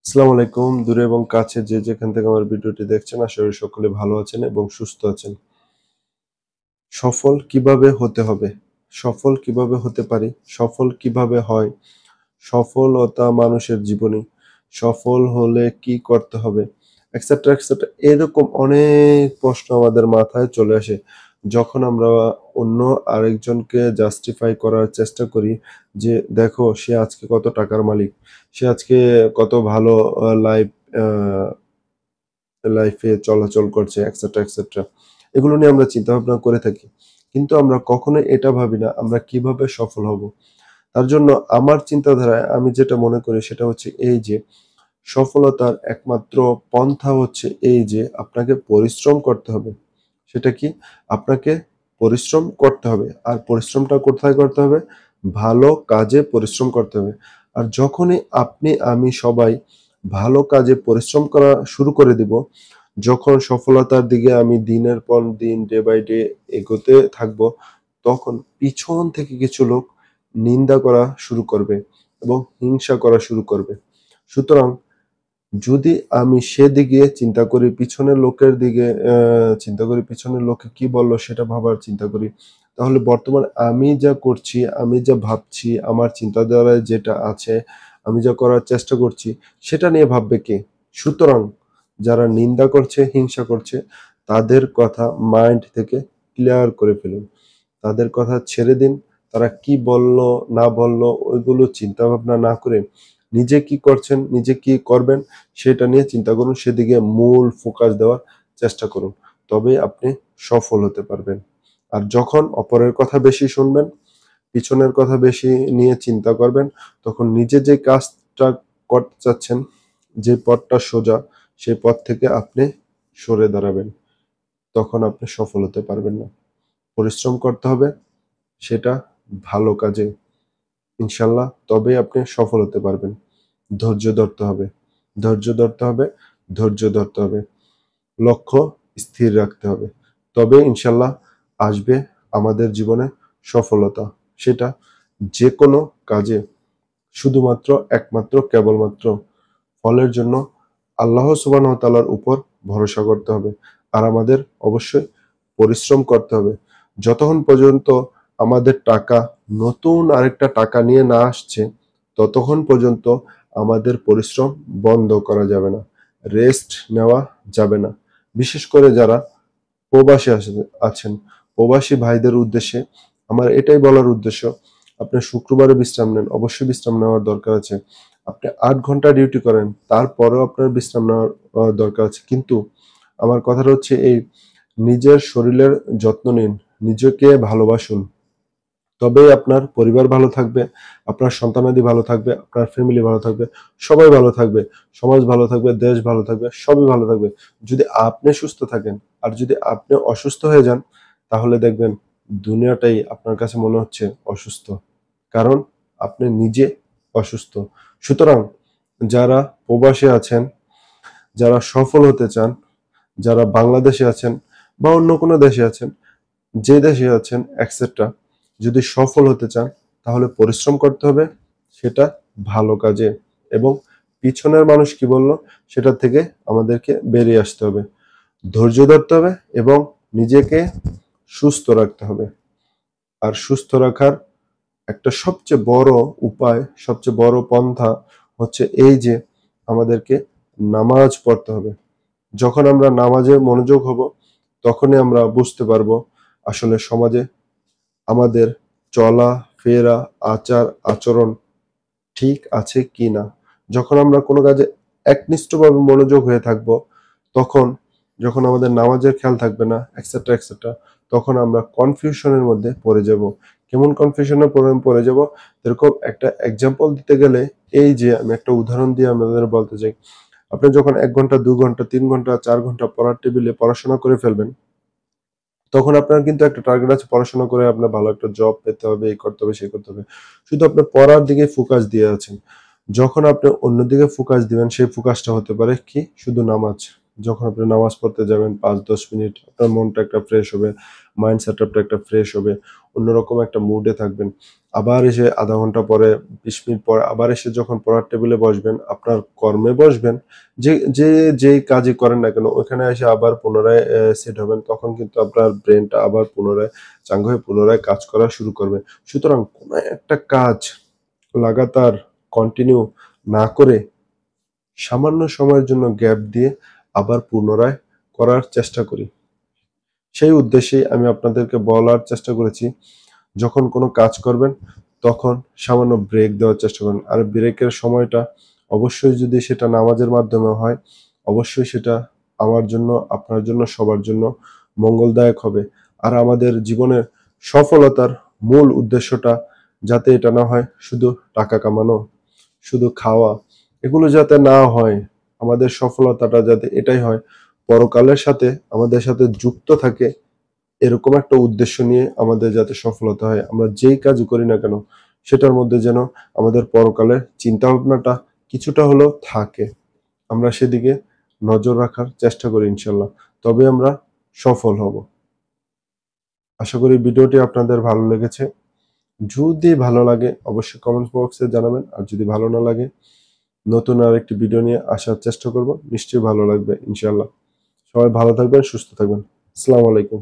আসসালামু আলাইকুম। দূরে এবং কাছে যে যেখান থেকে আমার ভিডিওটি দেখছেন, আশা করি সকলে ভালো আছেন এবং সুস্থ আছেন। সফল কিভাবে হতে হবে? সফল কিভাবে হতে পারি? সফল কিভাবে হয়? সফলতা মানুষের জীবনী। সফল হলে কি করতে হবে? etcetera, etcetera এরকম অনেক প্রশ্ন আমাদের মাথায় চলে আসে। যখন আমরা অন্য আরেকজনকে জাস্টিফাই করার চেষ্টা করি যে, "দেখো সে আজকে কত টাকার মালিক। সে আজকে কত ভালো লাইফ আ লাইফে চলাচল করছে etcetera, etcetera" এগুলো নিয়ে আমরা চিন্তাভাবনা করে থাকি। কিন্তু আমরা কখনোই এটা ভাবি না আমরা কিভাবে সফল হব। তার জন্য আমার চিন্তাধারায় আমি যেটা মনে করি সেটা হচ্ছে এই যে, সফলতার একমাত্র পন্থা হচ্ছে এই যে আপনাকে পরিশ্রম করতে হবে। সেটা কি? আপনাকে পরিশ্রম করতে হবে। আর পরিশ্রমটা কোথায় করতে হবে? ভালো কাজে পরিশ্রম করতে হবে। আর যখনই আপনি, আমি সবাই ভালো কাজে পরিশ্রম করা শুরু করে দিব, যখন সফলতার দিকে আমি দিনের পর দিন ডে বাই ডে এগোতে থাকবো, তখন পিছন থেকে কিছু লোক নিন্দা করা শুরু করবে এবং হিংসা করা শুরু করবে। সুতরাং যদি আমি সেদিকে চিন্তা করি, পিছনের লোকের দিকে চিন্তা করি, পিছনের লোকে কি বলল সেটা ভাবার চিন্তা করি, তাহলে বর্তমানে আমি যা করছি, আমি যা ভাবছি, আমার চিন্তাধারায় যেটা আছে, আমি যা করার চেষ্টা করছি, সেটা নিয়ে ভাববে কে? সুতরাং যারা নিন্দা করছে, হিংসা করছে, তাদের কথা মাইন্ড থেকে ক্লিয়ার করে ফেলুন। তাদের কথা ছেড়ে দিন। তারা কি বলল, না বলল ওইগুলো চিন্তাভাবনা না করে নিজে কি করছেন, নিজে কি করবেন সেটা নিয়ে চিন্তা করুন। সেদিকে মূল ফোকাস দেওয়ার চেষ্টা করুন। তবেই আপনি সফল হতে পারবেন। আর যখন অপরের কথা বেশি শুনবেন, পিছনের কথা বেশি নিয়ে চিন্তা করবেন, তখন নিজে যে কাজটা করতে চাচ্ছেন, যে পথটা সোজা, সেই পথ থেকে আপনি সরে দাঁড়াবেন। তখন আপনি সফল হতে পারবেন না। পরিশ্রম করতে হবে, সেটা ভালো কাজে। ইনশাআল্লাহ তবেই আপনি সফল হতে পারবেন। ধৈর্য ধরতে হবে। ধৈর্য ধরতে হবে, ধৈর্য ধরতে হবে। লক্ষ্য স্থির রাখতে হবে। তবে ইনশাআল্লাহ আসবে আমাদের জীবনে সফলতা। সেটা যেকোনো কাজে শুধুমাত্র একমাত্র কেবলমাত্র ফলের জন্য আল্লাহ সুবহানাহু ওয়া তাআলার উপর ভরসা করতে হবে। আর আমাদের অবশ্যই পরিশ্রম করতে হবে। যতক্ষণ পর্যন্ত আমাদের টাকা নতুন আরেকটা টাকা নিয়ে না আসছে, ততক্ষণ পর্যন্ত আমাদের পরিশ্রম বন্ধ করা যাবে না। রেস্ট নেওয়া যাবে না। বিশেষ করে যারা প্রবাসী আছেন, প্রবাসী ভাইদের উদ্দেশ্যে আমার এটাই বলার উদ্দেশ্য, আপনি শুক্রবারে বিশ্রাম নেন। অবশ্যই বিশ্রাম নেওয়ার দরকার আছে। আপনি ৮ ঘন্টা ডিউটি করেন, তারপরেও আপনার বিশ্রাম নেওয়ার দরকার আছে। কিন্তু আমার কথাটা হচ্ছে এই, নিজের শরীরের যত্ন নিন, নিজেকে ভালোবাসুন। তবেই আপনার পরিবার ভালো থাকবে, আপনার সন্তানাদি ভালো থাকবে, আপনার ফ্যামিলি ভালো থাকবে, সবাই ভালো থাকবে, সমাজ ভালো থাকবে, দেশ ভালো থাকবে, সবই ভালো থাকবে। যদি আপনি সুস্থ থাকেন, আর যদি আপনি অসুস্থ হয়ে যান, তাহলে দেখবেন দুনিয়াটাই আপনার কাছে মনে হচ্ছে অসুস্থ। কারণ আপনি নিজে অসুস্থ। সুতরাং যারা প্রবাসে আছেন, যারা সফল হতে চান, যারা বাংলাদেশে আছেন বা অন্য কোনো দেশে আছেন, যে দেশে আছেন etcetera, যদি সফল হতে চান তাহলে পরিশ্রম করতে হবে, সেটা ভালো কাজে, এবং পিছনের মানুষ কি বলল সেটা থেকে আমাদেরকে বেরিয়ে আসতে হবে। ধৈর্য ধরতে হবে এবং নিজেকে সুস্থ রাখতে হবে। আর সুস্থ রাখার একটা সবচেয়ে বড় উপায়, সবচেয়ে বড় পন্থা হচ্ছে এই যে, আমাদেরকে নামাজ পড়তে হবে। যখন আমরা নামাজে মনোযোগ হব, তখনই আমরা বুঝতে পারবো আসলে সমাজে আমাদের চলা ফেরা, আচার আচরণ ঠিক আছে কিনা। যখন আমরা কোনো কাজে একনিষ্ঠভাবে মনোযোগ হয়ে থাকবো, তখন যখন আমাদের নামাজের খেয়াল থাকবে না etcetera, etcetera, তখন আমরা কনফিউশনের মধ্যে পড়ে যাব। কেমন কনফিউশনে পড়ে যাব? এরকম একটা এক্সাম্পল দিতে গেলে, এই যে আমি একটা উদাহরণ দিয়ে আমাদের বলতে চাই। আপনি যখন ১ ঘন্টা, ২ ঘন্টা, ৩ ঘন্টা, ৪ ঘন্টা পড়ার টেবিলে পড়াশোনা করে ফেলবেন, তখন আপনার কিন্তু একটা টার্গেট আছে, পড়াশোনা করে আপনার ভালো একটা জব পেতে হবে, এই করতে হবে, সেই করতে হবে। শুধু আপনার পড়ার দিকে ফোকাস দিয়ে আছেন। যখন আপনি অন্যদিকে ফোকাস দিবেন, সেই ফোকাসটা হতে পারে কি? শুধু নামাজ। যখন আপনি নামাজ পড়তে যাবেন 5-10 মিনিট আপনার মনটা একটা ফ্রেশ হবে, মাইন্ড সেটআপটা একটা ফ্রেশ হবে, অন্যরকম একটা মুডে থাকবেন। আবার এসে আধা ঘন্টা পরে 20 মিনিট পর আবার এসে যখন পড়ার টেবিলে বসবেন, আপনার কর্মে বসবেন, যেই কাজই করেন না কেন ওখানে এসে আবার পুনরায় সেট হবেন, তখন কিন্তু আপনার ব্রেনটা আবার পুনরায় চাঙ্গা হয়ে পুনরায় কাজ করা শুরু করবে। সুতরাং কোনো একটা কাজ লাগাতার কন্টিনিউ না করে সামান্য সময়ের জন্য গ্যাপ দিয়ে আবার পুনরায় করার চেষ্টা করি। সেই উদ্দেশ্যেই আমি আপনাদেরকে বলার চেষ্টা করেছি, যখন কোনো কাজ করবেন তখন সামান্য ব্রেক দেওয়ার চেষ্টা করুন। আর ব্রেকের সময়টা অবশ্যই যদি সেটা নামাজের মাধ্যমে হয়, অবশ্যই সেটা আমার জন্য, আপনার জন্য, সবার জন্য মঙ্গলদায়ক হবে। আর আমাদের জীবনের সফলতার মূল উদ্দেশ্যটা যাতে এটা না হয় শুধু টাকা কামানো, শুধু খাওয়া, এগুলো যাতে না হয়, আমাদের সফলতাটা যাতে এটাই হয়, পরকালের সাথে আমাদের সাথে যুক্ত থাকে এরকম একটা উদ্দেশ্য নিয়ে আমাদের যাতে সফলতা হয়। আমরা যেই কাজ করি না কেন সেটার মধ্যে যেন আমাদের পরকালের চিন্তা ভাবনাটা কিছুটা হলেও থাকে। আমরা সেদিকে নজর রাখার চেষ্টা করি ইনশাল্লাহ। তবে আমরা সফল হব। আশা করি ভিডিওটি আপনাদের ভালো লেগেছে। যদি ভালো লাগে অবশ্যই কমেন্ট বক্সে জানাবেন। আর যদি ভালো না লাগে নতুন আরেকটি ভিডিও নিয়ে আসার চেষ্টা করব। নিশ্চয়ই ভালো লাগবে ইনশাআল্লাহ। সবাই ভালো থাকবেন, সুস্থ থাকবেন। আসসালামু আলাইকুম।